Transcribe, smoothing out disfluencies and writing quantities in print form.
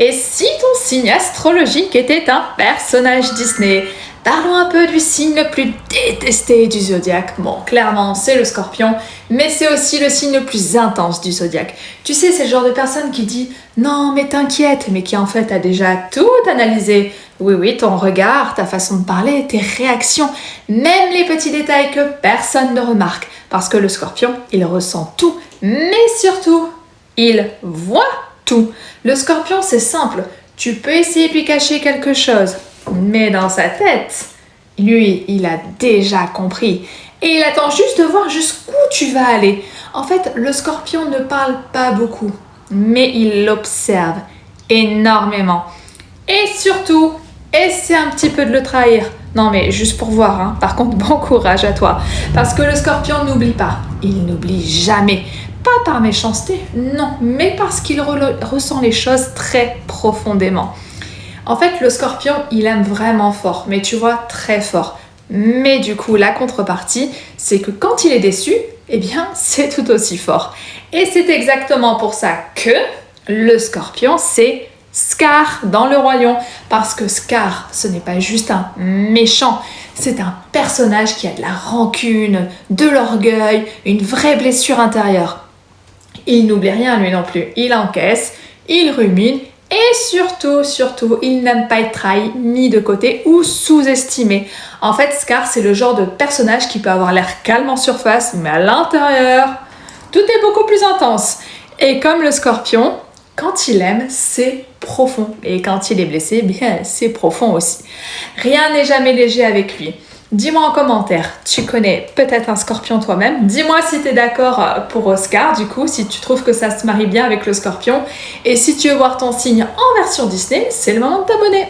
Et si ton signe astrologique était un personnage Disney? Parlons un peu du signe le plus détesté du zodiaque. Bon, clairement, c'est le Scorpion, mais c'est aussi le signe le plus intense du zodiaque. Tu sais, c'est le genre de personne qui dit « Non, mais t'inquiète », mais qui en fait a déjà tout analysé. Oui, ton regard, ta façon de parler, tes réactions, même les petits détails que personne ne remarque. Parce que le Scorpion, il ressent tout, mais surtout, il voit tout. Le Scorpion, c'est simple. Tu peux essayer de lui cacher quelque chose. Mais dans sa tête, lui, il a déjà compris. Et il attend juste de voir jusqu'où tu vas aller. En fait, le Scorpion ne parle pas beaucoup, mais il observe énormément. Et surtout, essaie un petit peu de le trahir. Non mais juste pour voir, hein. Par contre, bon courage à toi. Parce que le Scorpion n'oublie pas. Il n'oublie jamais. Pas par méchanceté, non, mais parce qu'il ressent les choses très profondément. En fait, le Scorpion, il aime vraiment fort, mais tu vois, très fort. Mais du coup, la contrepartie, c'est que quand il est déçu, eh bien, c'est tout aussi fort. Et c'est exactement pour ça que le Scorpion, c'est Scar dans le Roi Lion. Parce que Scar, ce n'est pas juste un méchant, c'est un personnage qui a de la rancune, de l'orgueil, une vraie blessure intérieure. Il n'oublie rien, lui non plus. Il encaisse, il rumine. Et surtout, il n'aime pas être trahi, mis de côté ou sous-estimé. En fait, Scar, c'est le genre de personnage qui peut avoir l'air calme en surface, mais à l'intérieur, tout est beaucoup plus intense. Et comme le Scorpion, quand il aime, c'est profond. Et quand il est blessé, bien, c'est profond aussi. Rien n'est jamais léger avec lui. Dis-moi en commentaire, tu connais peut-être un Scorpion toi-même. Dis-moi si tu es d'accord pour Oscar, du coup, si tu trouves que ça se marie bien avec le Scorpion. Et si tu veux voir ton signe en version Disney, c'est le moment de t'abonner.